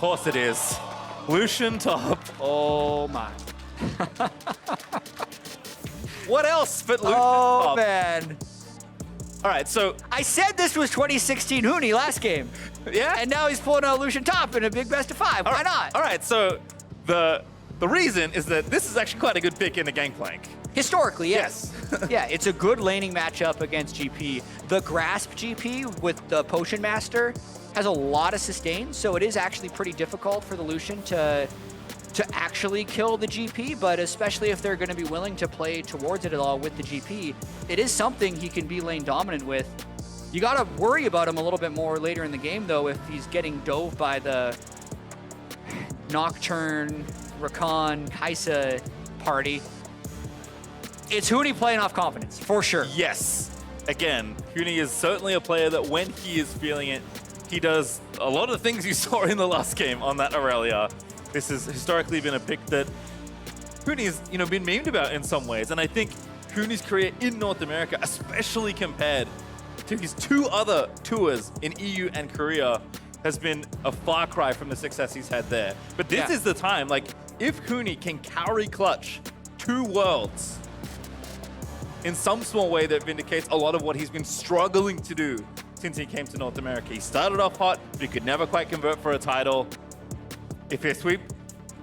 course it is. Lucian top. Oh my. What else but Lucian Oh top? man. All right, so I said this was 2016 Huni last game. yeah. And now he's pulling out Lucian top in a big best of 5. Why not? All right, so the reason is that this is actually quite a good pick in the Gangplank. Historically, yes. Yes. Yeah, it's a good laning matchup against GP. The Grasp GP with the Potion Master has a lot of sustain, so it is actually pretty difficult for the Lucian to actually kill the GP, but especially if they're going to be willing to play towards it at all with the GP, it is something he can be lane dominant with. You got to worry about him a little bit more later in the game, though, if he's getting dove by the Nocturne, Rakan, Kaisa party. It's Huni playing off confidence, for sure. Yes. Again, Huni is certainly a player that when he is feeling it, he does a lot of the things you saw in the last game on that Aurelia. This has historically been a pick that Huni has, been memed about in some ways. And I think Huni's career in North America, especially compared to his 2 other tours in EU and Korea, has been a far cry from the success he's had there. But this is the time, like, if Huni can carry clutch 2 worlds in some small way that vindicates a lot of what he's been struggling to do since he came to North America. He started off hot, but he could never quite convert for a title. If they sweep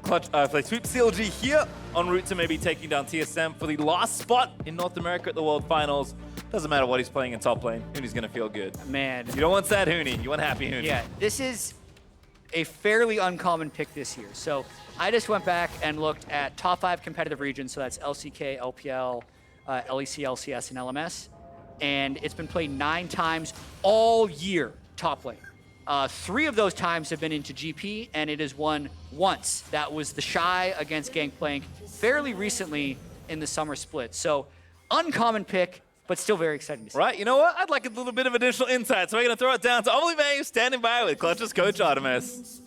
CLG here, en route to maybe taking down TSM for the last spot in North America at the World Finals, doesn't matter what he's playing in top lane, Huni's gonna feel good. Man. You don't want sad Huni, you want happy Huni. Yeah, this is a fairly uncommon pick this year. So I just went back and looked at top 5 competitive regions, so that's LCK, LPL, LEC, LCS, and LMS. And it's been played 9 times all year, top lane. 3 of those times have been into GP, and it has won once. That was the Shy against Gangplank fairly recently in the summer split. So uncommon pick, but still very exciting to see. Right, you know what? I'd like a little bit of additional insight, so we're gonna throw it down to Olive standing by with Clutch's coach Artemis.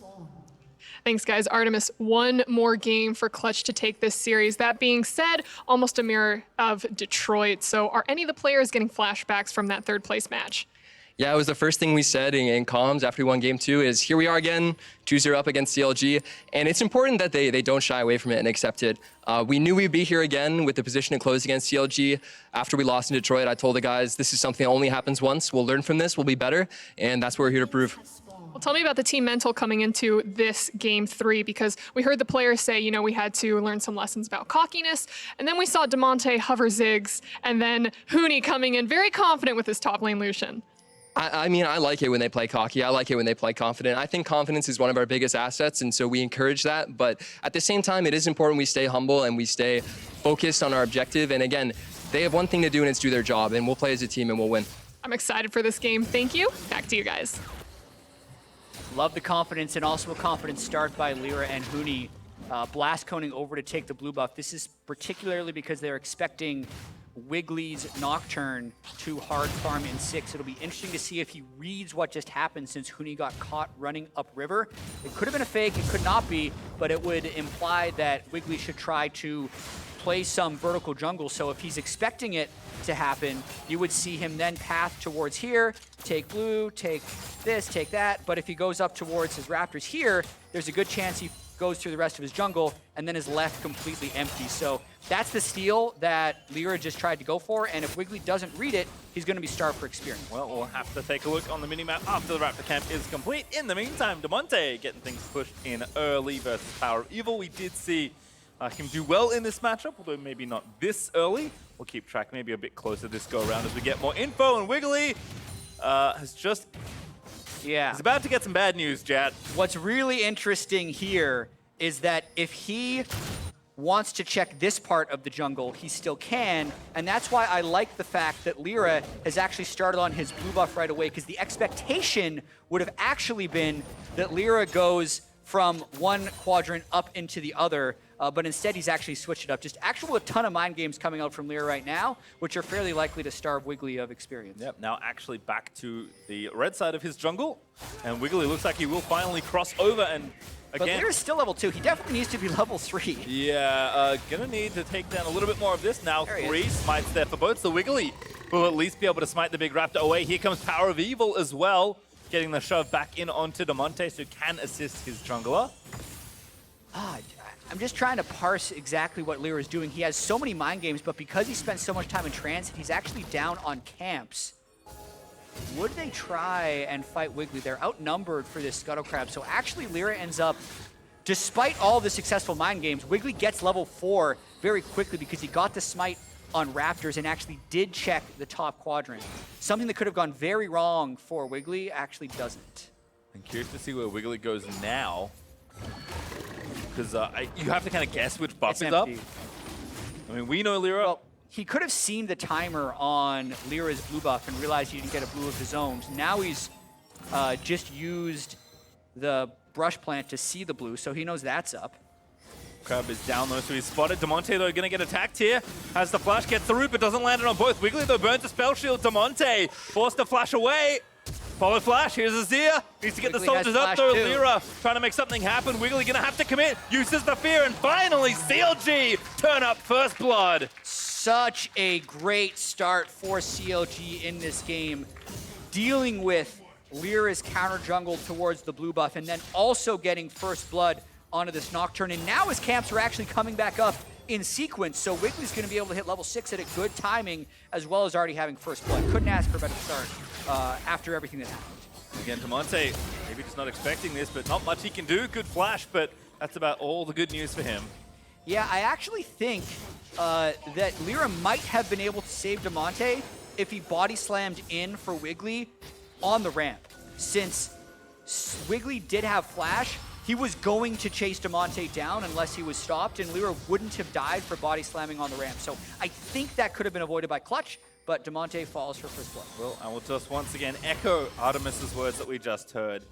Thanks, guys. Artemis, one more game for Clutch to take this series. That being said, almost a mirror of Detroit. So are any of the players getting flashbacks from that 3rd place match? Yeah, it was the first thing we said in comms after we won game 2 is here we are again, 2-0 up against CLG. And it's important that they don't shy away from it and accept it. We knew we'd be here again with the position to close against CLG. After we lost in Detroit, I told the guys, this is something that only happens once. We'll learn from this, we'll be better. And that's what we're here to prove. Well, tell me about the team mental coming into this game 3, because we heard the players say, we had to learn some lessons about cockiness. And then we saw Damonte hover Ziggs, and then Huni coming in very confident with his top lane Lucian. I mean, I like it when they play cocky. I like it when they play confident. I think confidence is one of our biggest assets, and so we encourage that. But at the same time, it is important we stay humble and we stay focused on our objective. And again, they have one thing to do, and it's do their job, and we'll play as a team and we'll win. I'm excited for this game. Thank you. Back to you guys. Love the confidence, and also a confident start by Lira and Huni. Blast coning over to take the blue buff. This is particularly because they're expecting Wigglily's Nocturne to hard farm in 6. It'll be interesting to see if he reads what just happened since Huni got caught running upriver. It could have been a fake, it could not be, but it would imply that Wiggily should try to play some vertical jungle. So if he's expecting it to happen, you would see him then path towards here, take blue, take this, take that. But if he goes up towards his Raptors here, there's a good chance he goes through the rest of his jungle and then is left completely empty. So that's the steal that Lira just tried to go for, and if Wiggily doesn't read it, he's going to be starved for experience. Well, we'll have to take a look on the minimap after the Raptor camp is complete. In the meantime, Damonte getting things pushed in early versus PowerOfEvil. We did see him do well in this matchup, although maybe not this early. We'll keep track maybe a bit closer this go around as we get more info, and Wiggily has just... Yeah. He's about to get some bad news, Jatt. What's really interesting here is that if he wants to check this part of the jungle, he still can, and that's why I like the fact that Lira has actually started on his blue buff right away, because the expectation would have actually been that Lira goes from one quadrant up into the other, but instead he's actually switched it up. Just a ton of mind games coming out from Lira right now, which are fairly likely to starve Wiggily of experience. Yep, now actually back to the red side of his jungle, and Wiggily looks like he will finally cross over, and again... But Lira's still level 2. He definitely needs to be level 3. Yeah, gonna need to take down a little bit more of this now. 3 smites there for both, so Wiggily will at least be able to smite the big Raptor away. Here comes PowerOfEvil as well. getting the shove back in onto Damonte so can assist his jungler. I'm just trying to parse exactly what Lira is doing. He has so many mind games, but because he spent so much time in transit, he's actually down on camps. Would they try and fight Wiggily? They're outnumbered for this Scuttle Crab, so actually Lira ends up, despite all the successful mind games, Wiggily gets level 4 very quickly because he got the smite on Raptors and actually did check the top quadrant. Something that could have gone very wrong for Wiggily actually doesn't. I'm curious to see where Wiggily goes now. Because you have to kind of guess which buff It's is up. empty. I mean, we know Lira. Well, he could have seen the timer on Lira's blue buff and realized he didn't get a blue of his own. Now he's just used the brush plant to see the blue, so he knows that's up. Crab is down though, so he's spotted. Damonte though going to get attacked here. Has the flash, gets the root, but doesn't land it on both. Wiggily though burns the spell shield. Damonte forced to flash away. Follow flash, here's Azir. Needs to get Wiggily the soldiers has up though. flash too. Lira trying to make something happen. Wiggily gonna have to commit. Uses the fear, and finally CLG turn up first blood. Such a great start for CLG in this game, dealing with Lira's counter jungle towards the blue buff and then also getting first blood onto this Nocturne. And now his camps are actually coming back up in sequence, so Wiggly's going to be able to hit level 6 at a good timing, as well as already having first blood. Couldn't ask for a better start after everything that happened. Again, Damonte, maybe just not expecting this, but not much he can do. Good flash, but that's about all the good news for him. Yeah, I actually think that Lira might have been able to save Damonte if he body slammed in for Wiggily on the ramp. Since Wiggily did have flash, he was going to chase Damonte down unless he was stopped, and Lira wouldn't have died for body slamming on the ramp. So I think that could have been avoided by Clutch, but Damonte falls for first blood. Well, I will just once again echo Artemis's words that we just heard.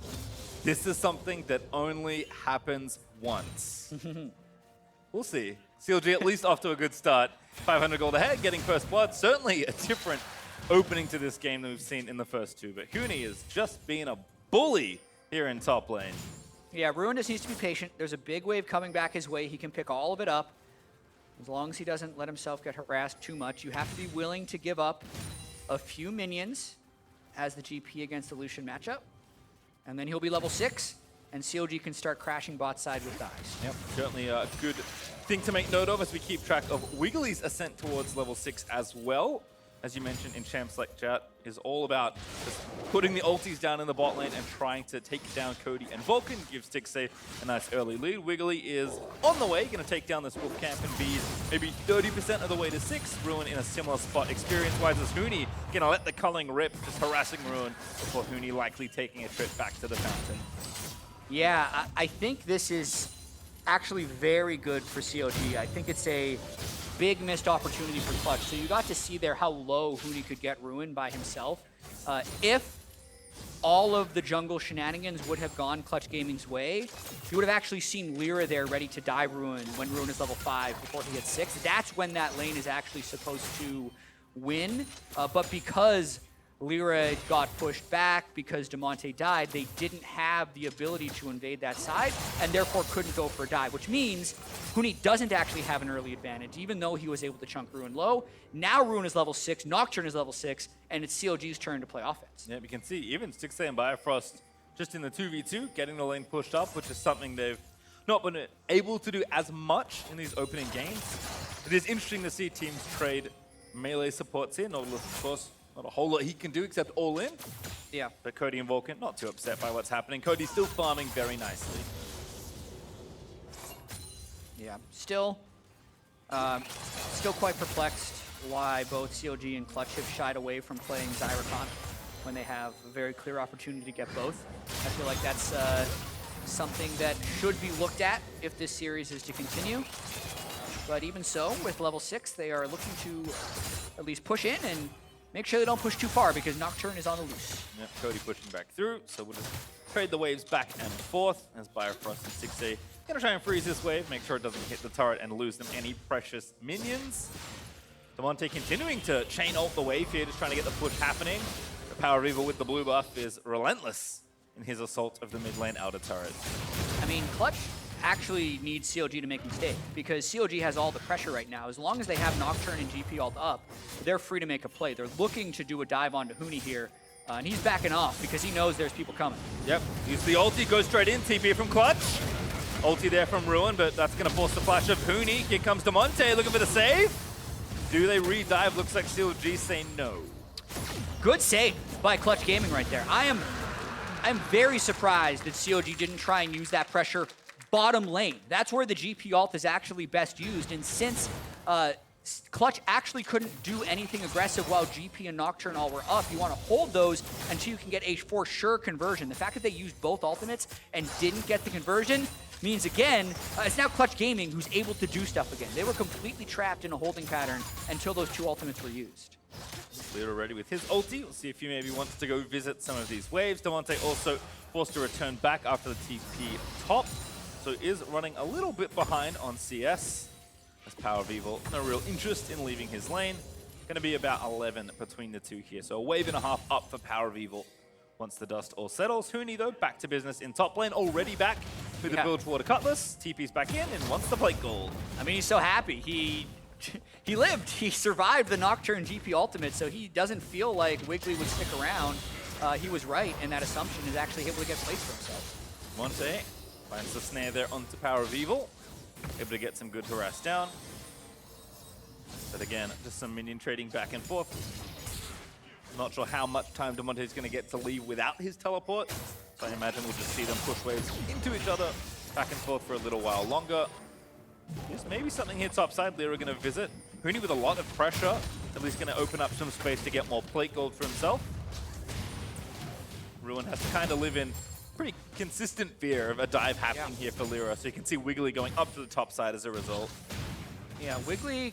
This is something that only happens once. We'll see. CLG at least off to a good start. 500 gold ahead, getting first blood. Certainly a different opening to this game than we've seen in the first two. But Huni is just being a bully here in top lane. Yeah, Ruin just needs to be patient. There's a big wave coming back his way. He can pick all of it up. As long as he doesn't let himself get harassed too much. You have to be willing to give up a few minions as the GP against the Lucian matchup. And then he'll be level 6, and CLG can start crashing bot side with dies. Yep, certainly a good thing to make note of as we keep track of Wigglily's ascent towards level 6 as well. As you mentioned, in champs like Jatt is all about just putting the ultis down in the bot lane and trying to take down Cody and Vulcan. Gives Stixxay a nice early lead. Wiggily is on the way, going to take down this wolf camp and be maybe 30% of the way to 6. Ruin in a similar spot experience-wise as Huni. Going to let the culling rip, just harassing Ruin before Huni likely taking a trip back to the fountain. Yeah, I think this is actually very good for CLG. I think it's a big missed opportunity for Clutch. So you got to see there how low Huni could get Ruin by himself. If all of the jungle shenanigans would have gone Clutch Gaming's way, you would have actually seen Lira there ready to die Ruin when Ruin is level 5 before he hits 6. That's when that lane is actually supposed to win. But because Lira got pushed back, because Damonte died, they didn't have the ability to invade that side and therefore couldn't go for a dive, which means Huni doesn't actually have an early advantage, even though he was able to chunk Ruin low. Now Ruin is level 6, Nocturne is level 6, and it's CLG's turn to play offense. Yeah, we can see even Stixxay and Biofrost just in the 2v2, getting the lane pushed up, which is something they've not been able to do as much in these opening games. It is interesting to see teams trade melee supports here. Nautilus, of course, not a whole lot he can do except all in. Yeah. But Cody and Vulcan not too upset by what's happening. Cody's still farming very nicely. Yeah, still quite perplexed why both CLG and Clutch have shied away from playing Xayah when they have a very clear opportunity to get both. I feel like that's something that should be looked at if this series is to continue. But even so, with level 6, they are looking to at least push in and make sure they don't push too far because Nocturne is on the loose. Yep, Cody pushing back through, so we'll just trade the waves back and forth as Biofrost and Stixxay gonna try and freeze this wave, make sure it doesn't hit the turret and lose them any precious minions. Damonte continuing to chain ult the wave here, just trying to get the push happening. The PowerOfEvil with the blue buff is relentless in his assault of the mid lane outer turret. I mean, Clutch actually needs CLG to make a mistake because CLG has all the pressure right now. As long as they have Nocturne and GP ult up, they're free to make a play. They're looking to do a dive onto Huni here And he's backing off because he knows there's people coming. Yep, use the ulti, goes straight in, TP from Clutch. Ulti there from Ruin, but that's going to force the flash of Huni. Here comes Damonte looking for the save. Do they re-dive? Looks like CLG say no. Good save by Clutch Gaming right there. I'm very surprised that CLG didn't try and use that pressure bottom lane. That's where the GP ult is actually best used. And since Clutch actually couldn't do anything aggressive while GP and Nocturne all were up, you want to hold those until you can get a for sure conversion. The fact that they used both ultimates and didn't get the conversion means, again, it's now Clutch Gaming who's able to do stuff again. They were completely trapped in a holding pattern until those two ultimates were used. Lira ready with his ulti. We'll see if he maybe wants to go visit some of these waves. Damonte also forced to return back after the TP top, so is running a little bit behind on CS. As PowerOfEvil, no real interest in leaving his lane. Going to be about 11 between the two here, so a wave and a half up for PowerOfEvil once the dust all settles. Huni, though, back to business in top lane, already back with the build toward a Cutlass. TP's back in and wants to play gold. I mean, he's so happy. He lived. He survived the Nocturne GP ultimate, so he doesn't feel like Wiggily would stick around. He was right, and that assumption is actually able to get plays for himself. Damonte finds the snare there onto PowerOfEvil. Able to get some good harass down. But again, just some minion trading back and forth. Not sure how much time Damonte is going to get to leave without his teleport. So I imagine we'll just see them push waves into each other, back and forth for a little while longer. Yes, maybe something here topside. Lira going to visit. Huni with a lot of pressure. At least going to open up some space to get more plate gold for himself. Ruin has to kind of live in pretty consistent fear of a dive happening here for Lira. So you can see Wiggily going up to the top side as a result. Yeah, Wiggily,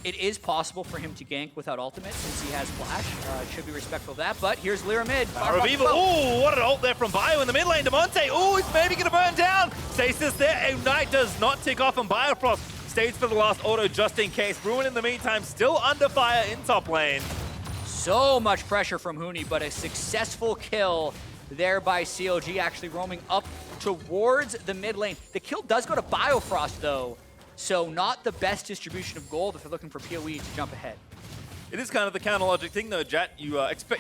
it is possible for him to gank without ultimate since he has flash. Should be respectful of that, but here's Lira mid. PowerOfEvil, ooh, what an ult there from Bio in the mid lane. Damonte, ooh, he's maybe going to burn down. Stasis there, Ignite does not tick off on Biofrost. Stays for the last auto just in case. Ruin in the meantime, still under fire in top lane. So much pressure from Huni, but a successful kill there by CLG, actually roaming up towards the mid lane. The kill does go to Biofrost, though, so not the best distribution of gold if you're looking for PoE to jump ahead. It is kind of the counter logic thing, though, Jatt. You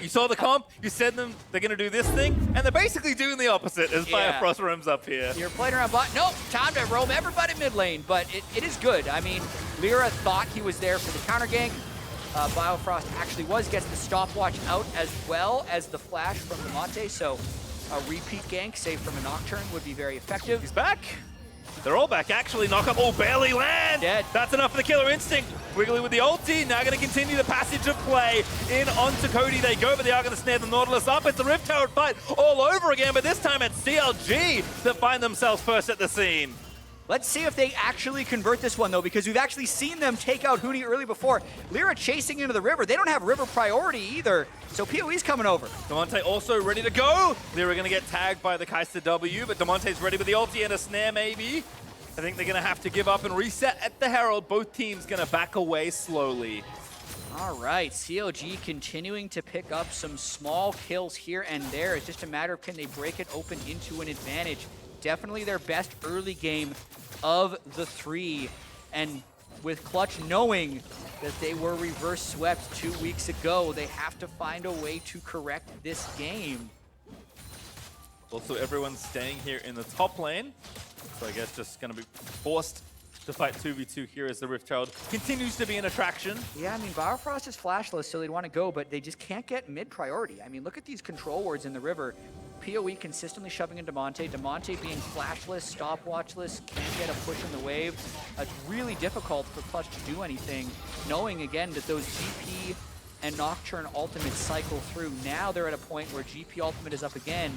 saw the comp, you said them they're going to do this thing, and they're basically doing the opposite as Biofrost roams up here. You're playing around bot. Nope, time to roam everybody mid lane, but it is good. I mean, Lira thought he was there for the counter gank. Biofrost actually gets the stopwatch out as well as the flash from Damonte, so a repeat gank, save from a Nocturne, would be very effective. He's back. They're all back, actually. Knock up, oh, barely land. Dead. That's enough for the killer instinct. Wiggily with the ulti, now going to continue the passage of play. In onto Cody they go, but they are going to snare the Nautilus up. It's a Rift Herald fight all over again, but this time it's CLG that find themselves first at the scene. Let's see if they actually convert this one, though, because we've actually seen them take out Huni early before. Lira chasing into the river. They don't have river priority either, so PoE's coming over. Damonte also ready to go. Lira going to get tagged by the Kaisa W, but Damonte's ready with the ulti and a snare, maybe. I think they're going to have to give up and reset at the Herald. Both teams going to back away slowly. All right, CLG continuing to pick up some small kills here and there. It's just a matter of can they break it open into an advantage. Definitely their best early game of the three. And with Clutch knowing that they were reverse swept 2 weeks ago, they have to find a way to correct this game. Also, everyone's staying here in the top lane. So I guess just going to be forced to fight 2v2 here as the Rift Herald continues to be an attraction. Yeah, I mean, Biofrost is flashless, so they'd want to go, but they just can't get mid priority. I mean, look at these control wards in the river. PoE consistently shoving in Damonte. Damonte being flashless, stopwatchless, can't get a push in the wave. It's really difficult for Clutch to do anything, knowing again that those GP and Nocturne ultimates cycle through. Now they're at a point where GP ultimate is up again,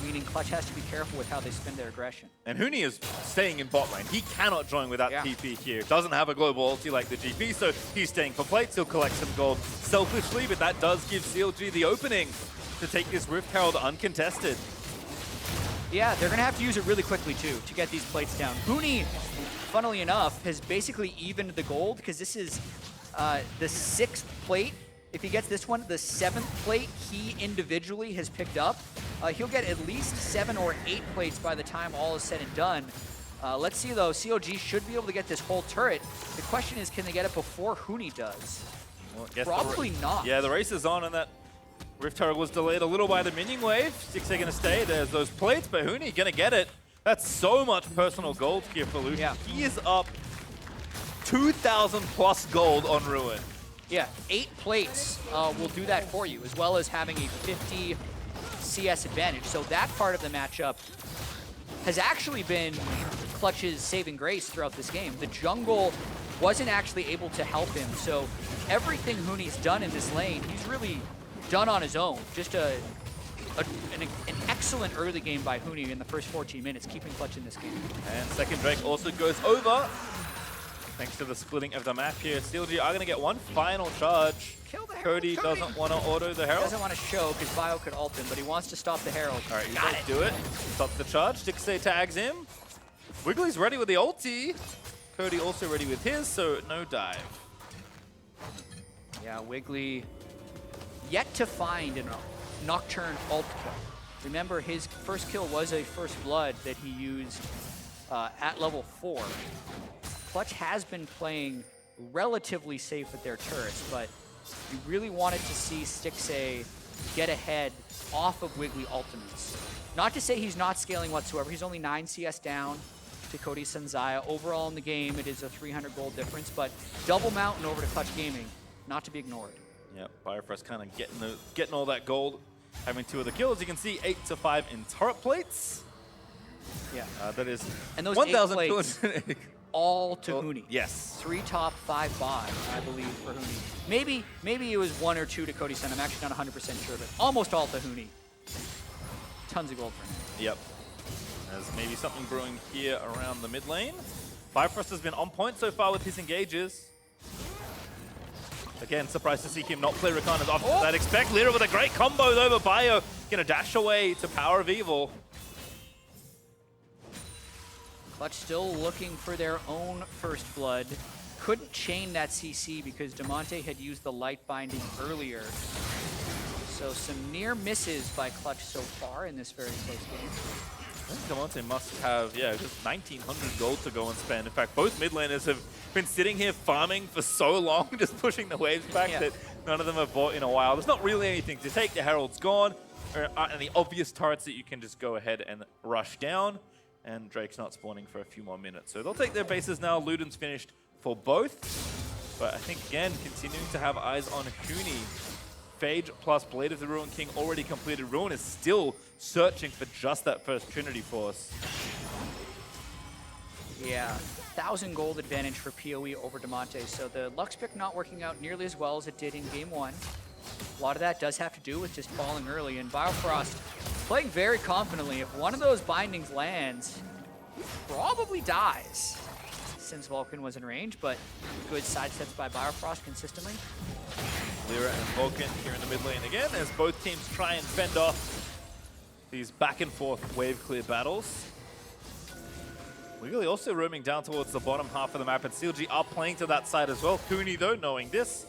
meaning Clutch has to be careful with how they spend their aggression. And Huni is staying in bot lane. He cannot join without TP here. Doesn't have a global ulti like the GP, so he's staying for plates. He'll collect some gold selfishly, but that does give CLG the opening to take this Rift Herald uncontested. Yeah, they're going to have to use it really quickly, too, to get these plates down. Huni, funnily enough, has basically evened the gold because this is the 6th plate. If he gets this one, the 7th plate he individually has picked up. He'll get at least 7 or 8 plates by the time all is said and done. Let's see, though. CLG should be able to get this whole turret. The question is, can they get it before Huni does? Well, Probably not. Yeah, the race is on, and that Rift Herald was delayed a little by the minion wave. Stixxay gonna stay. There's those plates, but Huni gonna get it. That's so much personal gold here for Lucian. Yeah. He is up 2,000 plus gold on Ruin. Yeah, 8 plates will do that for you, as well as having a 50 CS advantage. So that part of the matchup has actually been Clutch's saving grace throughout this game. The jungle wasn't actually able to help him, so everything Huni's done in this lane, he's really done on his own. Just an excellent early game by Huni in the first 14 minutes, keeping Clutch in this game. And second Drake also goes over. Thanks to the splitting of the map here, CLG are going to get one final charge. Kill the Herald. Cody doesn't want to auto the Herald. Doesn't want to show because Bio could ult him, but he wants to stop the Herald. All right, he does do it. Stops the charge. Stixxay tags him. Wigglily's ready with the ulti. Cody also ready with his, so no dive. Yeah, Wiggily yet to find a Nocturne ult kill. Remember, his first kill was a first blood that he used at level 4. Clutch has been playing relatively safe with their turrets, but you really wanted to see Stixxay get ahead off of Wiggily ultimates. Not to say he's not scaling whatsoever. He's only 9 CS down to Cody Sun Xayah. Overall in the game, it is a 300 gold difference, but double mountain over to Clutch Gaming, not to be ignored. Yep, Biofrost kind of getting all that gold, having 2 of the kills. You can see 8 to 5 in turret plates. Yeah. That is and those 1,200. All to Huni. Yes. 3 top, 5 bottom, I believe, for Huni. Maybe it was 1 or 2 to Cody Sun. I'm actually not 100% sure, but almost all to Huni. Tons of gold for him. Yep. There's maybe something brewing here around the mid lane. Biofrost has been on point so far with his engages. Again, surprised to see him not play Rakan as often as I'd expect. Lira with a great combo over Bio. Gonna dash away to PowerOfEvil. Clutch still looking for their own first blood. Couldn't chain that CC because Damonte had used the light binding earlier. So some near misses by Clutch so far in this very close game. I think Damonte must have, just 1,900 gold to go and spend. In fact, both mid laners have been sitting here farming for so long, just pushing the waves back that none of them have bought in a while. There's not really anything to take. The Herald's gone. There aren't any obvious turrets that you can just go ahead and rush down. And Drake's not spawning for a few more minutes. So they'll take their bases now. Luden's finished for both. But I think, again, continuing to have eyes on Huni. Phage plus Blade of the Ruin King already completed. Ruin is still searching for just that first Trinity Force. Yeah, 1,000 gold advantage for PoE over Damonte. So the Lux pick not working out nearly as well as it did in game 1. A lot of that does have to do with just falling early. And Biofrost playing very confidently. If one of those bindings lands, he probably dies since Vulcan was in range, but good sidesteps by Biofrost consistently. Lira and Vulcan here in the mid lane again as both teams try and fend off these back and forth wave clear battles. Wiggily also roaming down towards the bottom half of the map, and CLG are playing to that side as well. Huni, though, knowing this,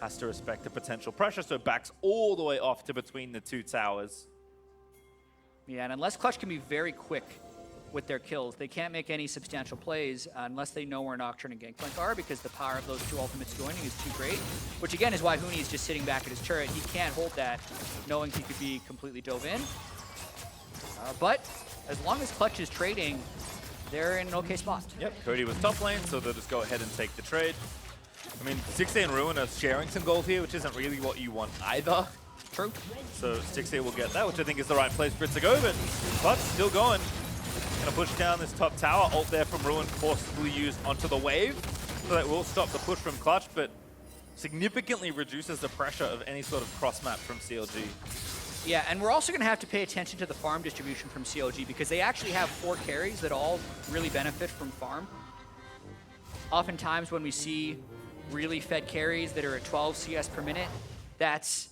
has to respect the potential pressure, so backs all the way off to between the 2 towers. Yeah, and unless Clutch can be very quick with their kills, they can't make any substantial plays unless they know where Nocturne and Gangplank are, because the power of those 2 ultimates joining is too great, which again is why Huni is just sitting back at his turret. He can't hold that, knowing he could be completely dove in. But as long as Clutch is trading, they're in an okay spot. Yep, Cody was top lane, so they'll just go ahead and take the trade. I mean, Stixxay and Ruin are sharing some gold here, which isn't really what you want either. True. So Stixxay will get that, which I think is the right place for it to go, but Clutch still going. Gonna push down this top tower. Ult there from Ruin forcibly used onto the wave. So that will stop the push from Clutch, but significantly reduces the pressure of any sort of cross map from CLG. Yeah, and we're also going to have to pay attention to the farm distribution from CLG, because they actually have 4 carries that all really benefit from farm. Oftentimes when we see really fed carries that are at 12 CS per minute, that's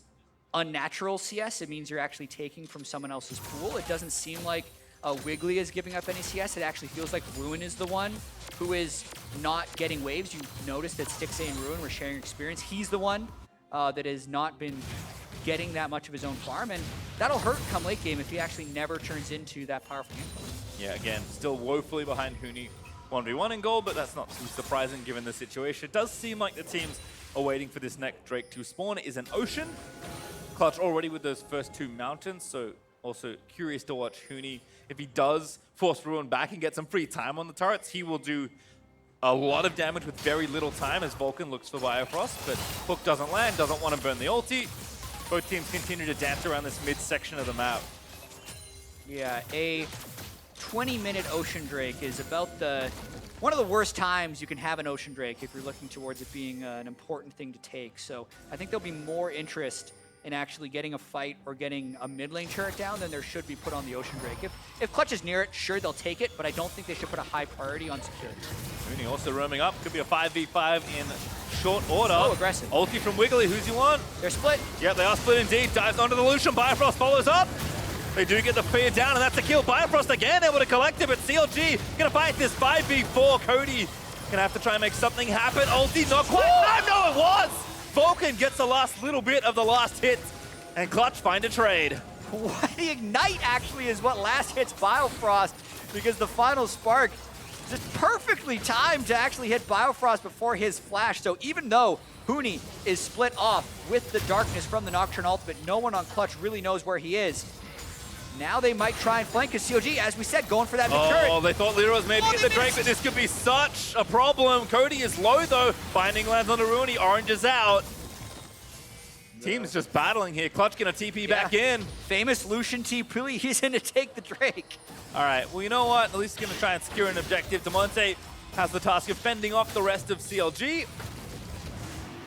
unnatural CS. It means you're actually taking from someone else's pool. It doesn't seem like Wiggily is giving up any CS. It actually feels like Ruin is the one who is not getting waves. You notice that Stixxay and Ruin were sharing experience. He's the one that has not been getting that much of his own farm, and that'll hurt come late game if he actually never turns into that powerful gameplay. Yeah, again, still woefully behind Huni 1v1 in gold, but that's not too surprising given the situation. It does seem like the teams are waiting for this next Drake to spawn. It is an Ocean. Clutch already with those first 2 mountains, so also curious to watch Huni. If he does force Ruin back and get some free time on the turrets, he will do a lot of damage with very little time as Vulcan looks for Biofrost, but Hook doesn't land, doesn't want to burn the ulti. Both teams continue to dance around this mid-section of the map. Yeah, a 20-minute Ocean Drake is about one of the worst times you can have an Ocean Drake if you're looking towards it being an important thing to take. So I think there'll be more interest in actually getting a fight or getting a mid lane turret down than there should be put on the Ocean Drake. If Clutch is near it, sure, they'll take it, but I don't think they should put a high priority on security. Huni also roaming up. Could be a 5v5 in short order. So aggressive. Ulti from Wiggily. Who's you want? They're split. Yeah, they are split indeed. Dives onto the Lucian. Biofrost follows up. They do get the fear down, and that's a kill. Biofrost again able to collect it, but CLG gonna fight this 5v4. Cody gonna have to try and make something happen. Ulti not quite. No, it was! Vulcan gets the last little bit of the last hit, and Clutch find a trade. The Ignite actually is what last hits Biofrost, because the final spark just perfectly timed to actually hit Biofrost before his flash. So even though Huni is split off with the darkness from the Nocturne ultimate, no one on Clutch really knows where he is. Now they might try and flank, because CLG, as we said, going for that mid-turret. Oh, they thought Lira was maybe getting the Drake, but this could be such a problem. Cody is low, though. Binding lands on the Rooney. Orange is out. Team's just battling here. Clutch gonna TP back in. Famous Lucian TP, he's in to take the Drake. All right, well, you know what? At least he's gonna try and secure an objective. Damonte has the task of fending off the rest of CLG.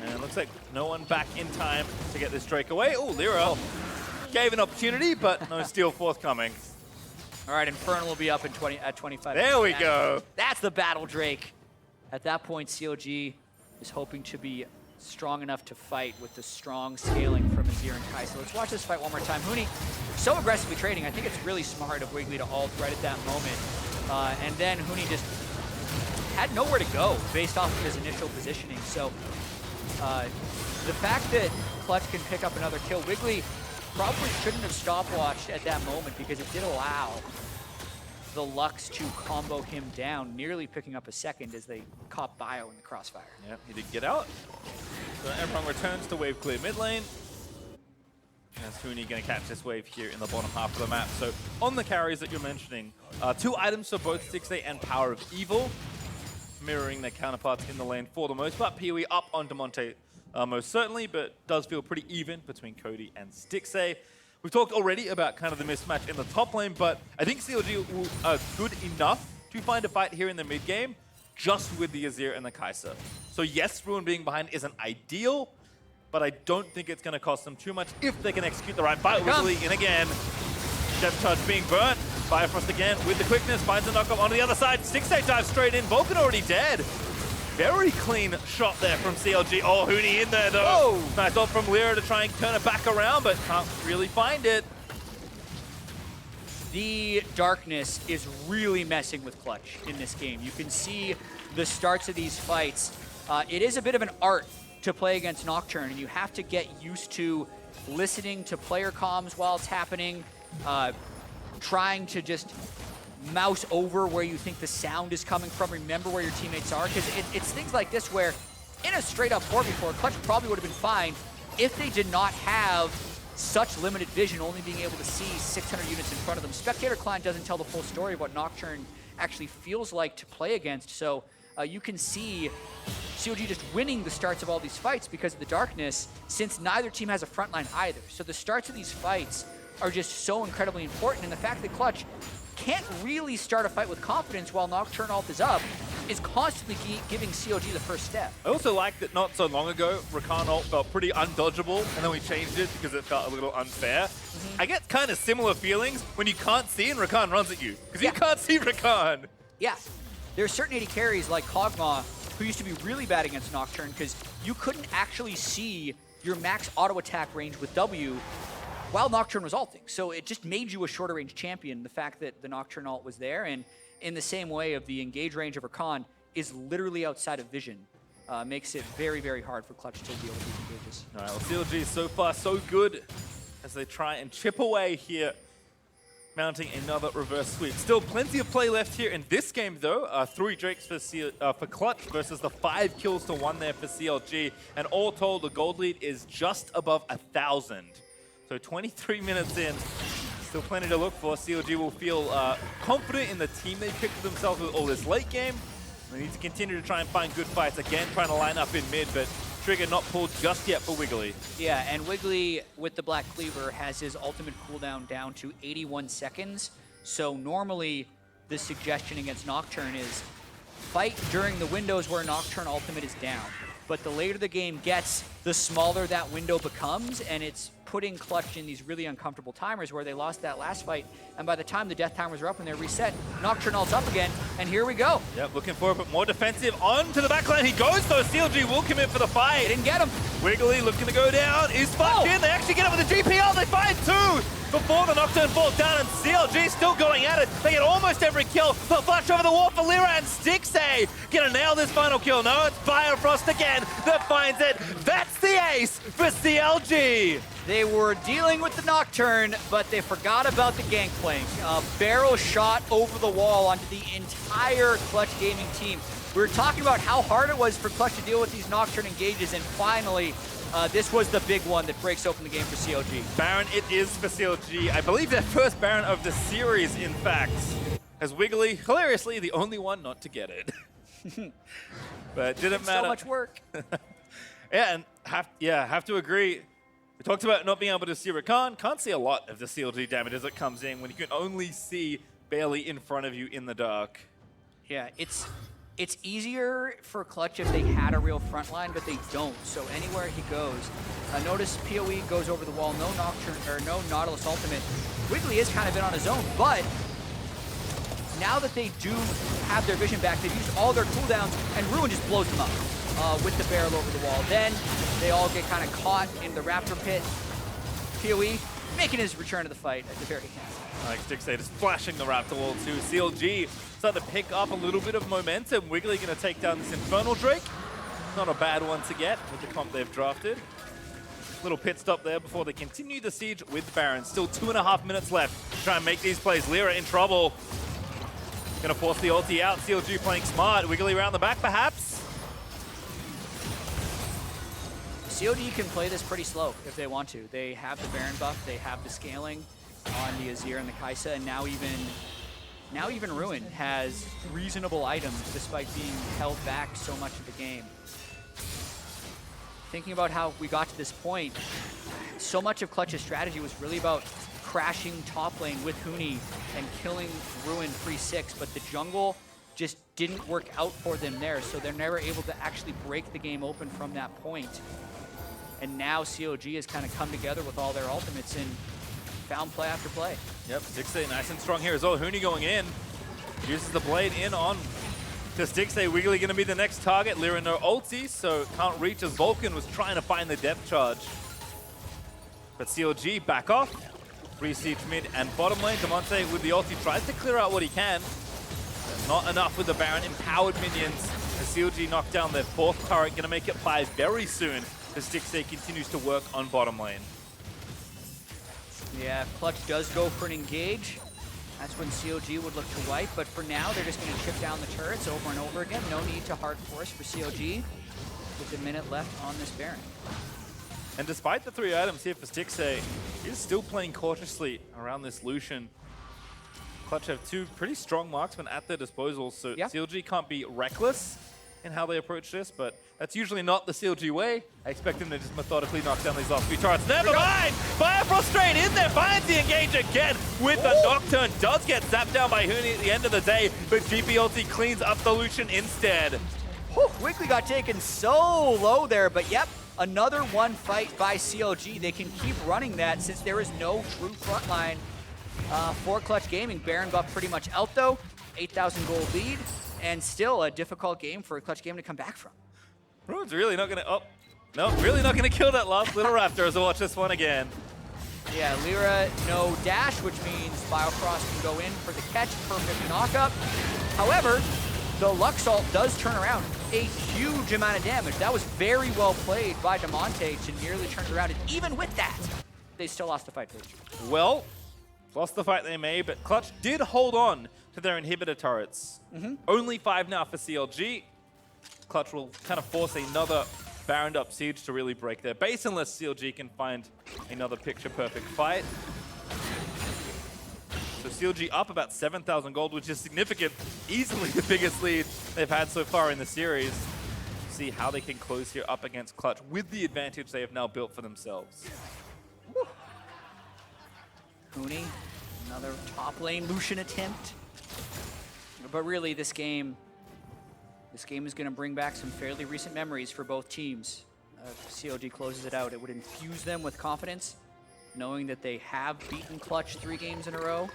And it looks like no one back in time to get this Drake away. Oh, Lira gave an opportunity, but no steal forthcoming. All right, Infernal will be up in 25. There we go. That's the battle Drake. At that point, CLG is hoping to be strong enough to fight with the strong scaling from Azir and Kaisa. Let's watch this fight one more time. Huni, so aggressively trading. I think it's really smart of Wiggily to ult right at that moment. And then Huni just had nowhere to go based off of his initial positioning. So the fact that Clutch can pick up another kill, Wiggily probably shouldn't have stopwatched at that moment, because it did allow the Lux to combo him down, nearly picking up a second as they caught Bio in the crossfire. Yep, he did get out. So everyone returns to wave clear mid lane. As Huni going to catch this wave here in the bottom half of the map. So on the carries that you're mentioning, 2 items for both Stixxay and PowerOfEvil, mirroring their counterparts in the lane for the most part. PoE up on Damonte most certainly, but does feel pretty even between Cody and Stixxay. We've talked already about kind of the mismatch in the top lane, but I think CLG are good enough to find a fight here in the mid game, just with the Azir and the Kaisa. So yes, Ruin being behind isn't ideal, but I don't think it's going to cost them too much if they can execute the right fight. Wiggily in again. Depth charge being burnt. Biofrost again with the quickness, finds a knockup on the other side. Stixxay dives straight in. Vulcan already dead. Very clean shot there from CLG. Oh, Huni in there though. Whoa. Nice ult from Lira to try and turn it back around, but can't really find it. The darkness is really messing with Clutch in this game. You can see the starts of these fights. It is a bit of an art to play against Nocturne, and you have to get used to listening to player comms while it's happening, trying to just mouse over where you think the sound is coming from, remember where your teammates are, because it's things like this where in a straight up 4v4, Clutch probably would have been fine if they did not have such limited vision, only being able to see 600 units in front of them. Spectator Client doesn't tell the full story of what Nocturne actually feels like to play against, so you can see CLG just winning the starts of all these fights because of the darkness, since neither team has a front line either. So the starts of these fights are just so incredibly important, and the fact that Clutch can't really start a fight with confidence while Nocturne ult is up is constantly giving CLG the first step. I also like that not so long ago, Rakan ult felt pretty undodgeable, and then we changed it because it felt a little unfair. I get kind of similar feelings when you can't see and Rakan runs at you, because you can't see Rakan. Yeah, there are certain AD carries like Kog'Maw who used to be really bad against Nocturne because you couldn't actually see your max auto attack range with W while Nocturne was ulting. So it just made you a shorter range champion, the fact that the Nocturne ult was there, and in the same way of the engage range of Rakan is literally outside of vision. Makes it very, very hard for Clutch to deal with these engages. All right, well, CLG so far so good as they try and chip away here, mounting another reverse sweep. Still plenty of play left here in this game though. 3 Drakes for Clutch versus the 5 kills to 1 there for CLG. And all told, the gold lead is just above 1,000. So 23 minutes in, still plenty to look for. CLG will feel confident in the team they picked for themselves with all this late game. They need to continue to try and find good fights. Again, trying to line up in mid, but trigger not pulled just yet for Wiggily. Yeah, and Wiggily with the Black Cleaver has his ultimate cooldown down to 81 seconds. So normally the suggestion against Nocturne is fight during the windows where Nocturne ultimate is down. But the later the game gets, the smaller that window becomes, and it's putting Clutch in these really uncomfortable timers where they lost that last fight, and by the time the death timers are up and they're reset, Nocturne ults up again, and here we go. Yep, looking for a bit more defensive onto the backline. He goes though. CLG will commit for the fight. They didn't get him. Wiggily looking to go down. Is fucked in. They actually get him with the GPL. They find two before the Nocturne falls down, and CLG still going at it. They get almost every kill. The flash over the wall for Lira and Stixxay. Gonna nail this final kill. No, it's Biofrost again that finds it. That's the ace for CLG. They were dealing with the Nocturne, but they forgot about the Gangplank. A barrel shot over the wall onto the entire Clutch Gaming team. We were talking about how hard it was for Clutch to deal with these Nocturne engages, and finally, this was the big one that breaks open the game for CLG. Baron it is for CLG. I believe their first Baron of the series, in fact. As Wiggily, hilariously, the only one not to get it. But it didn't matter. So much work. Yeah, and have to agree. We talked about not being able to see Rakan. Can't see a lot of the CLG damage as it comes in when you can only see barely in front of you in the dark. Yeah, it's easier for Clutch if they had a real front line, but they don't. So anywhere he goes, notice PoE goes over the wall, no Nocturne or no Nautilus ultimate. Wiggily is kind of been on his own, but now that they do have their vision back, they've used all their cooldowns, and Ruin just blows them up with the barrel over the wall. Then they all get kind of caught in the Raptor pit. PoE making his return to the fight at the very end. Like Stixxay just flashing the Raptor wall too. CLG starting to pick up a little bit of momentum. Wiggily going to take down this Infernal Drake. Not a bad one to get with the comp they've drafted. Little pit stop there before they continue the siege with Baron. Still 2.5 minutes left to try and make these plays. Lira in trouble. Going to force the ulti out. CLG playing smart. Wiggily around the back perhaps. CLG can play this pretty slow if they want to. They have the Baron buff, they have the scaling on the Azir and the Kaisa, and now even Ruin has reasonable items despite being held back so much of the game. Thinking about how we got to this point, so much of Clutch's strategy was really about crashing top lane with Huni and killing Ruin 3-6, but the jungle just didn't work out for them there, so they're never able to actually break the game open from that point. And now CLG has kind of come together with all their ultimates and found play after play. Yep, Stixxay nice and strong here as well. Huni going in. Uses the blade in on to Stixxay. Wiggily going to be the next target. Lira no ulti, so can't reach as Vulcan was trying to find the depth charge. But CLG back off. Re-siege mid and bottom lane. Damonte with the ulti tries to clear out what he can. Not enough with the Baron. Empowered minions. As CLG knocked down their fourth turret. Going to make it 5 very soon. As Stixxay continues to work on bottom lane. Yeah, if Clutch does go for an engage, that's when CLG would look to wipe, but for now, they're just going to chip down the turrets over and over again. No need to hard force for CLG with a minute left on this Baron. And despite the 3 items here for Stixxay, he's still playing cautiously around this Lucian. Clutch have 2 pretty strong marksmen at their disposal, so yeah. CLG can't be reckless in how they approach this, but that's usually not the CLG way. I expect them to just methodically knock down these last few turrets. Never mind! Biofrost straight in there, finds the engage again with the Nocturne. Does get zapped down by Huni at the end of the day, but GP ulti cleans up the Lucian instead. Whew, Wiggily got taken so low there, but yep, another one fight by CLG. They can keep running that since there is no true frontline for Clutch Gaming. Baron buff pretty much out though, 8,000 gold lead, and still a difficult game for Clutch Gaming to come back from. Ruin's really not gonna, oh, no, really not gonna kill that last little Raptor as I watch this one again. Yeah, Lira no dash, which means Biofrost can go in for the catch, perfect knockup. However, the Lux ult does turn around a huge amount of damage. That was very well played by Damonte to nearly turn it around, and even with that, they still lost the fight page. Well, lost the fight they may, but Clutch did hold on to their inhibitor turrets. Only 5 now for CLG. Clutch will kind of force another Baron up Siege to really break their base unless CLG can find another picture-perfect fight. So CLG up about 7,000 gold, which is significant. Easily the biggest lead they've had so far in the series. See how they can close here up against Clutch with the advantage they have now built for themselves. Huni, another top lane Lucian attempt. But really, this game is going to bring back some fairly recent memories for both teams. If CLG closes it out, it would infuse them with confidence, knowing that they have beaten Clutch 3 games in a row.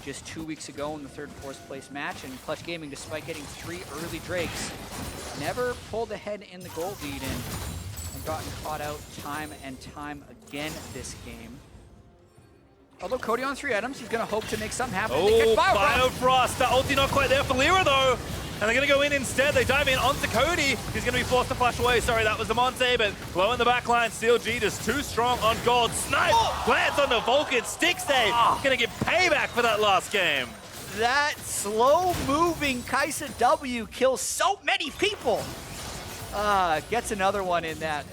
Just 2 weeks ago in the third, fourth place match, and Clutch Gaming, despite getting 3 early Drakes, never pulled ahead in the gold lead and gotten caught out time and time again this game. Although Cody on 3 items, he's going to hope to make something happen. Oh, Biofrost. That ulti not quite there for Lira, though. And they're going to go in instead. They dive in onto Cody. He's going to be forced to flash away. Sorry, that was Damonte, but low in the back line. CLG just too strong on gold. Snipe lands on the Vulcan. Stixxay going to get payback for that last game. That slow-moving Kaisa W kills so many people. Gets another one in that,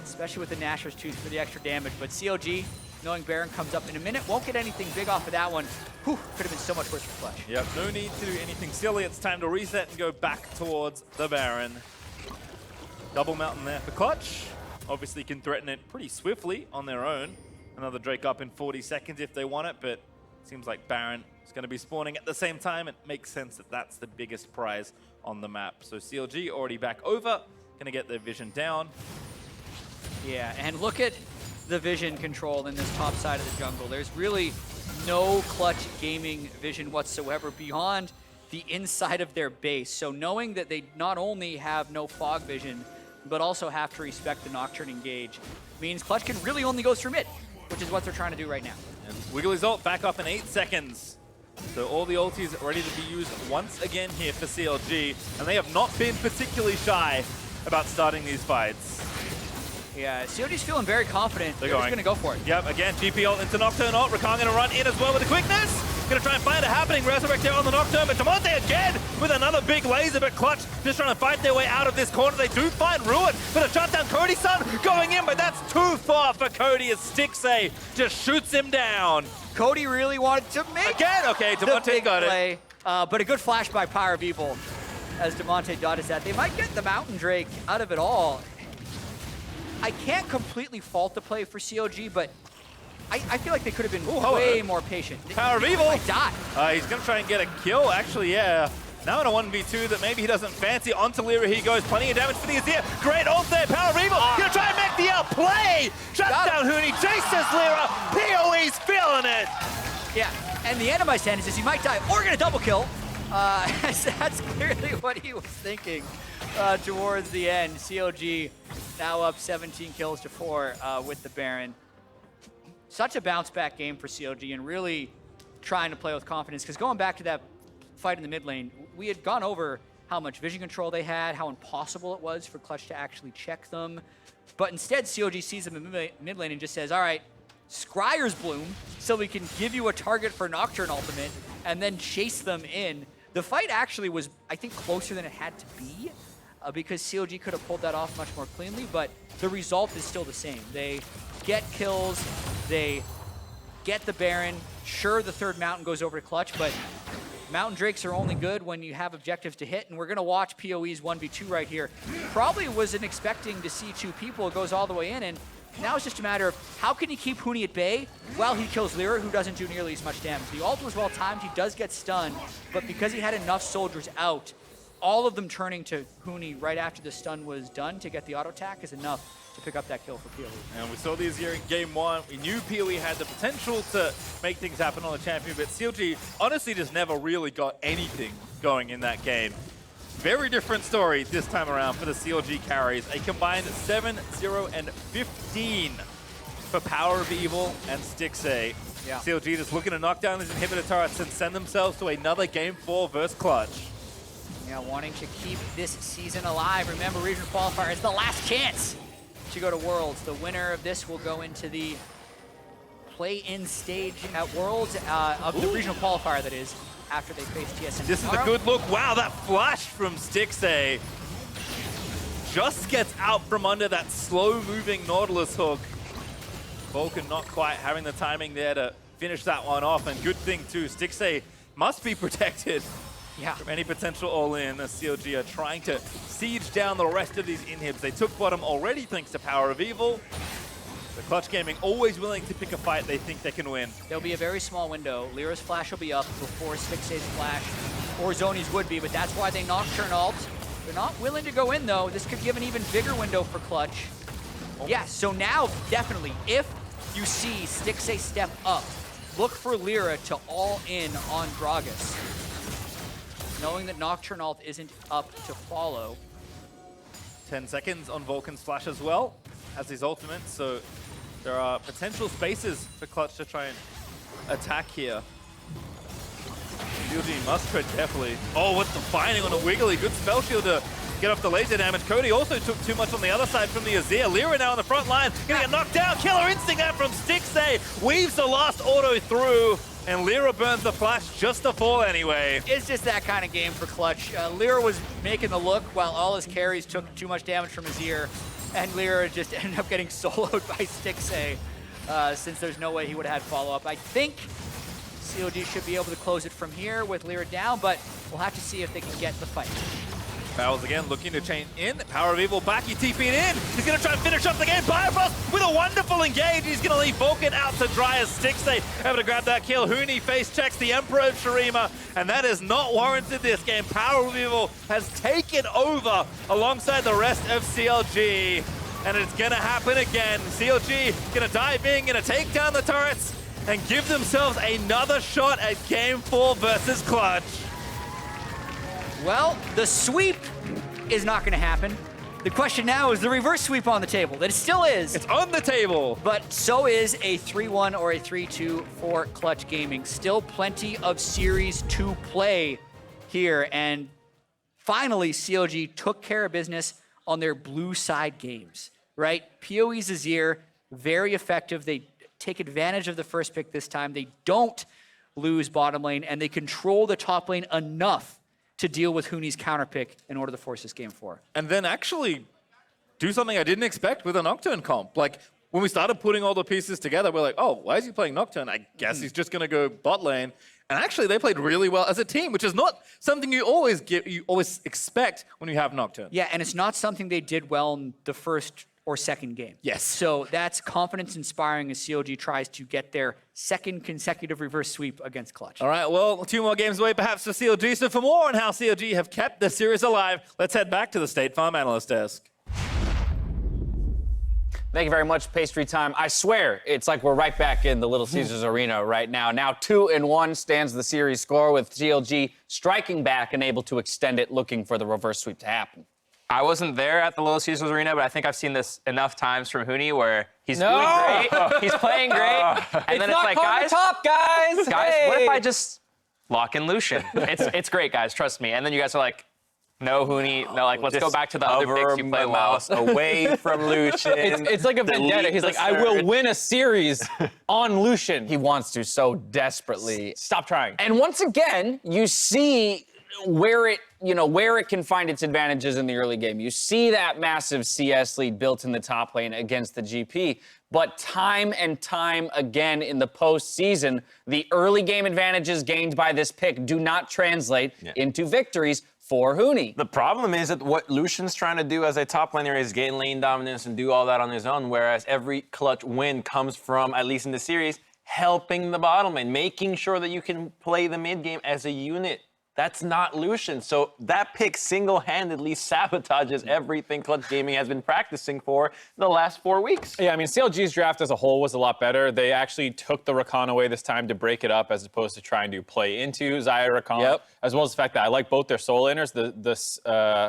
especially with the Nashor's Tooth for the extra damage. But CLG, knowing Baron comes up in a minute, won't get anything big off of that one. Whew, could have been so much worse for Clutch. Yep, no need to do anything silly. It's time to reset and go back towards the Baron. Double mountain there for Clutch. Obviously can threaten it pretty swiftly on their own. Another Drake up in 40 seconds if they want it, but it seems like Baron is going to be spawning at the same time. It makes sense that that's the biggest prize on the map. So CLG already back over, going to get their vision down. Yeah, and look at the vision control in this top side of the jungle. There's really no Clutch Gaming vision whatsoever beyond the inside of their base. So knowing that they not only have no fog vision, but also have to respect the Nocturne engage, means Clutch can really only go through mid, which is what they're trying to do right now. And Wigglily's ult back up in 8 seconds. So all the ultis ready to be used once again here for CLG, and they have not been particularly shy about starting these fights. Yeah, CLG's feeling very confident. They're just going to go for it. Yep, again, GP ult into Nocturne ult. Rakan going to run in as well with the quickness. Going to try and find it happening. Resurrect there on the Nocturne, but Damonte again with another big laser, but Clutch just trying to fight their way out of this corner. They do find Ruin for the shutdown. Cody Sun going in, but that's too far for Cody as Stixxay just shoots him down. Cody really wanted to make again. Okay, Damonte got play, it. But a good flash by PowerOfEvil as Damonte dotted that. They might get the Mountain Drake out of it all. I can't completely fault the play for CLG, but I feel like they could have been way more patient. PowerOfEvil. Die. He's going to try and get a kill, actually, yeah. Now in a 1v2 that maybe he doesn't fancy. Onto Lira he goes. Plenty of damage for the Azir. Great ult there. PowerOfEvil going to try and make the outplay. Shuts down Huni. Chases Lira. PoE's feeling it. Yeah, and the end of my sentence is he might die or get a double kill. That's clearly what he was thinking towards the end. CLG now up 17 kills to 4 with the Baron. Such a bounce back game for CLG and really trying to play with confidence, because going back to that fight in the mid lane, we had gone over how much vision control they had, how impossible it was for Clutch to actually check them. But instead, CLG sees them in mid lane and just says, all right, Scryer's Bloom, so we can give you a target for Nocturne ultimate and then chase them in. The fight actually was, I think, closer than it had to be because CLG could have pulled that off much more cleanly, but the result is still the same. They get kills, they get the Baron. Sure, the third mountain goes over to Clutch, but Mountain Drakes are only good when you have objectives to hit, and we're going to watch PoE's 1v2 right here. Probably wasn't expecting to see 2 people. It goes all the way in, and now it's just a matter of how can he keep Huni at bay while he kills Lira, who doesn't do nearly as much damage. The ult was well timed. He does get stunned, but because he had enough soldiers out, all of them turning to Huni right after the stun was done to get the auto attack is enough to pick up that kill for PoE. And we saw the Azir in game 1. We knew PoE had the potential to make things happen on the champion, but CLG honestly just never really got anything going in that game. Very different story this time around for the CLG carries. A combined 7, 0, and 15 for PowerOfEvil and Stixxay. Yeah. CLG just looking to knock down these inhibitor turrets and send themselves to another game 4 versus Clutch. Yeah, wanting to keep this season alive. Remember, regional qualifier is the last chance to go to Worlds. The winner of this will go into the play-in stage at Worlds of the regional qualifier, that is, after they face TSM. This is a good look. Wow, that flash from Stixxay. just gets out from under that slow-moving Nautilus hook. Vulcan not quite having the timing there to finish that one off, and good thing too, Stixxay must be protected from any potential all-in, as CLG are trying to siege down the rest of these inhibs. They took bottom already thanks to PowerOfEvil. The Clutch Gaming always willing to pick a fight they think they can win. There'll be a very small window. Lyra's flash will be up before Stixxay's flash, or Zoni's would be, but that's why they Nocturne ult. They're not willing to go in though. This could give an even bigger window for Clutch. Yeah, so now definitely, if you see Stixxay step up, look for Lira to all in on Gragas. Knowing that Nocturne ult isn't up to follow. 10 seconds on Vulcan's flash as well as his ultimate, so there are potential spaces for Clutch to try and attack here. CLG must tread carefully. Oh, what's the finding on a Wiggily? Good spell shield to get off the laser damage. Cody also took too much on the other side from the Azir. Lira now on the front line, gonna get knocked down. Killer instinct there from Stixxay. Weaves the last auto through, and Lira burns the flash just to fall anyway. It's just that kind of game for Clutch. Lira was making the look while all his carries took too much damage from Azir, and Lira just ended up getting soloed by Stixxay since there's no way he would have had follow-up. I think CLG should be able to close it from here with Lira down, but we'll have to see if they can get the fight. Fowls again looking to chain in. PowerOfEvil back, he TP'd in. He's going to try and finish up the game. Biofrost with a wonderful engage. He's going to leave Vulcan out to dry as Stixxay able to grab that kill. Huni face checks the Emperor of Shurima, and that is not warranted this game. PowerOfEvil has taken over alongside the rest of CLG, and it's going to happen again. CLG going to dive in, going to take down the turrets, and give themselves another shot at Game 4 versus Clutch. Well, the sweep is not going to happen. The question now is the reverse sweep on the table. That it still is. It's on the table. But so is a 3-1 or a 3-2 for Clutch Gaming. Still plenty of series to play here. And finally, CLG took care of business on their blue side games, right? PoE's Azir, very effective. They take advantage of the first pick this time. They don't lose bottom lane, and they control the top lane enough to deal with Huni's counter pick in order to force this game 4. And then actually do something I didn't expect with a Nocturne comp. Like, when we started putting all the pieces together, we're like, oh, why is he playing Nocturne? I guess he's just going to go bot lane. And actually, they played really well as a team, which is not something you always expect when you have Nocturne. Yeah, and it's not something they did well in the first or second game. Yes. So that's confidence inspiring as CLG tries to get their second consecutive reverse sweep against Clutch. All right, well, 2 more games away perhaps for CLG. So for more on how CLG have kept the series alive, let's head back to the State Farm Analyst Desk. Thank you very much, PastryTime. I swear, it's like we're right back in the Little Caesars Arena right now. Now 2-1 stands the series score, with CLG striking back and able to extend it, looking for the reverse sweep to happen. I wasn't there at the Little Caesars Arena, but I think I've seen this enough times from Huni where he's doing great, he's playing great, and then it's like, guys, what if I just lock in Lucian? It's great, guys, trust me. And then you guys are like, no, Huni, no, like, let's go back to the other picks you play well. Away from Lucian. It's like a vendetta. He's like, I will win a series on Lucian. He wants to so desperately. Stop trying. And once again, you see where it can find its advantages in the early game. You see that massive CS lead built in the top lane against the GP, but time and time again in the postseason, the early game advantages gained by this pick do not translate into victories for Huni. The problem is that what Lucian's trying to do as a top laner is gain lane dominance and do all that on his own, whereas every Clutch win comes from, at least in the series, helping the bottom lane, making sure that you can play the mid game as a unit. That's not Lucian. So that pick single-handedly sabotages everything Clutch Gaming has been practicing for the last 4 weeks. Yeah, I mean, CLG's draft as a whole was a lot better. They actually took the Rakan away this time to break it up as opposed to trying to play into Xayah Rakan, as well as the fact that I like both their solo laners, the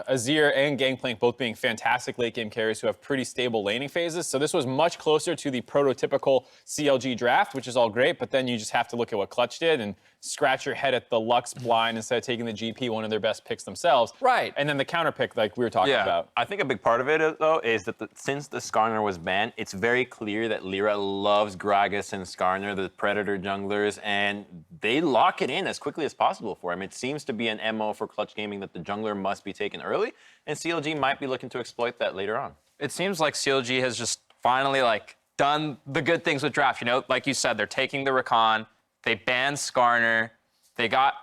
Azir and Gangplank both being fantastic late-game carries who have pretty stable laning phases. So this was much closer to the prototypical CLG draft, which is all great, but then you just have to look at what Clutch did, and scratch your head at the Lux blind instead of taking the GP, one of their best picks themselves. Right. And then the counter pick, like we were talking about. I think a big part of it, though, is that since the Skarner was banned, it's very clear that Lira loves Gragas and Skarner, the Predator junglers, and they lock it in as quickly as possible for him. It seems to be an MO for Clutch Gaming that the jungler must be taken early, and CLG might be looking to exploit that later on. It seems like CLG has just finally, like, done the good things with draft. You know, like you said, they're taking the Rakan. They banned Skarner. They got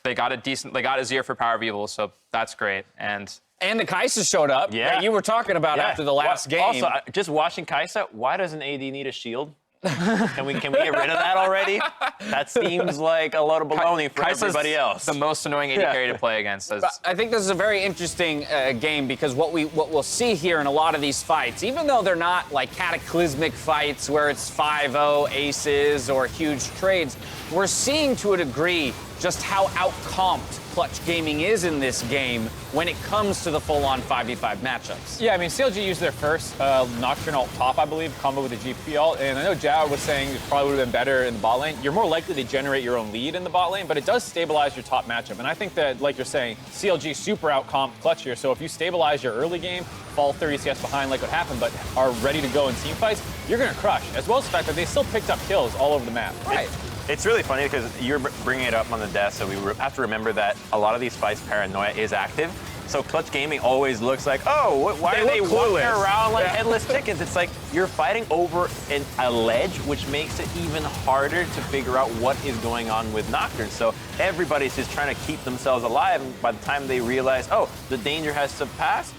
Azir for PowerOfEvil, so that's great. And the Kaisa showed up that you were talking about after the last game. Also, just watching Kaisa, why does an AD need a shield? Can we get rid of that already? That seems like a lot of baloney for everybody else. The most annoying AD carry to play against. I think this is a very interesting game because what we'll see here in a lot of these fights, even though they're not like cataclysmic fights where it's 5-0 aces or huge trades, we're seeing to a degree just how out-comped Clutch Gaming is in this game when it comes to the full-on 5v5 matchups. Yeah, I mean, CLG used their first Nocturne ult top, I believe, combo with the GP ult, and I know Jatt was saying it probably would have been better in the bot lane. You're more likely to generate your own lead in the bot lane, but it does stabilize your top matchup, and I think that, like you're saying, CLG super out-comp Clutch here, so if you stabilize your early game, fall 30 CS behind like what happened, but are ready to go in team fights, you're going to crush, as well as the fact that they still picked up kills all over the map. Right. It's really funny because you're bringing it up on the desk, so we have to remember that a lot of these fights, Paranoia is active. So Clutch Gaming always looks like, oh, why are they walking around like headless chickens? It's like you're fighting over a ledge, which makes it even harder to figure out what is going on with Nocturne. So everybody's just trying to keep themselves alive, and by the time they realize, oh, the danger has surpassed,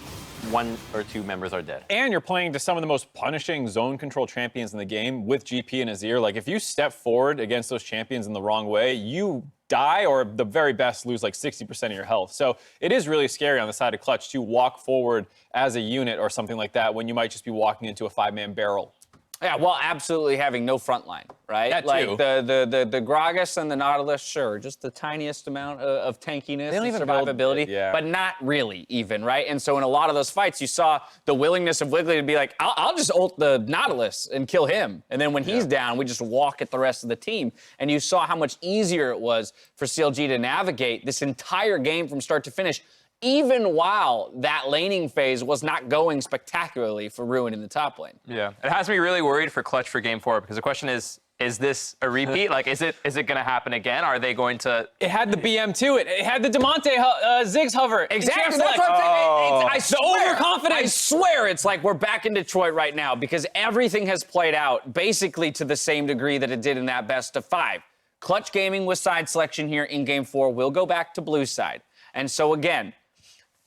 one or two members are dead. And you're playing to some of the most punishing zone control champions in the game with GP and Azir. Like, if you step forward against those champions in the wrong way, you die, or the very best lose like 60% of your health. So it is really scary on the side of Clutch to walk forward as a unit or something like that when you might just be walking into a 5-man barrel. Yeah, well, absolutely having no front line, right? That like too. the Gragas and the Nautilus, sure, just the tiniest amount of tankiness and survivability, but not really even, right? And so in a lot of those fights, you saw the willingness of Wiggily to be like, I'll just ult the Nautilus and kill him. And then when he's down, we just walk at the rest of the team. And you saw how much easier it was for CLG to navigate this entire game from start to finish, even while that laning phase was not going spectacularly for Ruin in the top lane. Yeah, it has me really worried for Clutch for Game 4 because the question is this a repeat? Like, is it going to happen again? Are they going to? It had the BM to it. It had the Damonte Ziggs hover. Exactly. That's what I'm saying. The overconfidence. I swear it's like we're back in Detroit right now because everything has played out basically to the same degree that it did in that best of 5. Clutch Gaming with side selection here in Game 4 will go back to blue side. And so again,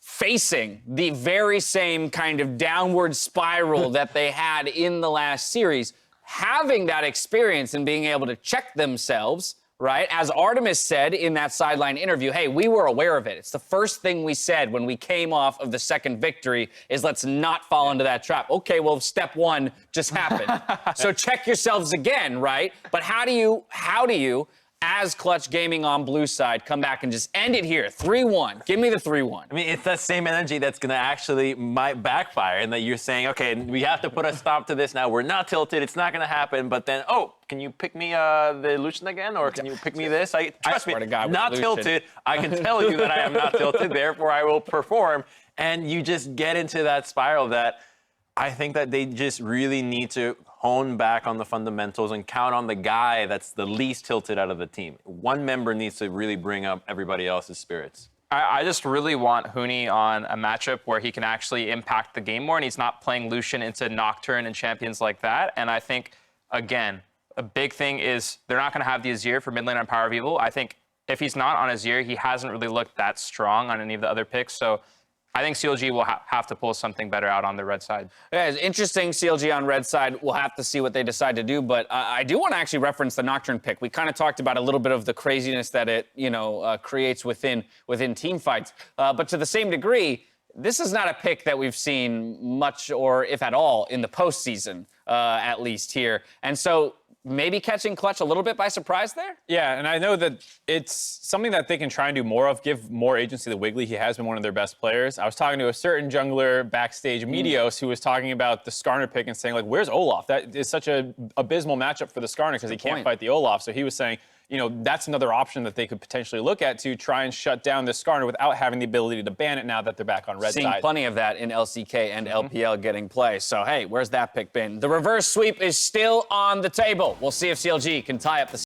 facing the very same kind of downward spiral that they had in the last series, having that experience and being able to check themselves, right? As Artemis said in that sideline interview, hey, we were aware of it. It's the first thing we said when we came off of the second victory is let's not fall into that trap. Okay, well, step 1 just happened. So check yourselves again, right? But how do you, as Clutch Gaming on blue side, come back and just end it here, 3-1. Give me the 3-1. I mean, it's that same energy that's going to actually might backfire, and that you're saying, okay, we have to put a stop to this now. We're not tilted. It's not going to happen. But then, oh, can you pick me the Lucian again, or can you pick me this? Trust me, not tilted. I can tell you that I am not tilted. Therefore, I will perform. And you just get into that spiral that I think that they just really need to hone back on the fundamentals and count on the guy that's the least tilted out of the team. One member needs to really bring up everybody else's spirits. I just really want Huni on a matchup where he can actually impact the game more, and he's not playing Lucian into Nocturne and champions like that. And I think, again, a big thing is they're not going to have the Azir for mid lane on PowerOfEvil. I think if he's not on Azir, he hasn't really looked that strong on any of the other picks. So I think CLG will have to pull something better out on the red side. Yeah, it's interesting. CLG on red side. We'll have to see what they decide to do. But I do want to actually reference the Nocturne pick. We kind of talked about a little bit of the craziness that it, creates within team fights. But to the same degree, this is not a pick that we've seen much, or if at all, in the postseason, at least here. And so maybe catching Clutch a little bit by surprise there? Yeah, and I know that it's something that they can try and do more of, give more agency to Wiggily. He has been one of their best players. I was talking to a certain jungler backstage, Meteos, who was talking about the Skarner pick and saying, like, where's Olaf? That is such an abysmal matchup for the Skarner because he can't fight the Olaf. So he was saying, you know, that's another option that they could potentially look at to try and shut down this Skarner without having the ability to ban it now that they're back on red Seeing side. plenty of that in LCK and LPL getting play. So, hey, where's that pick been? The reverse sweep is still on the table. We'll see if CLG can tie up the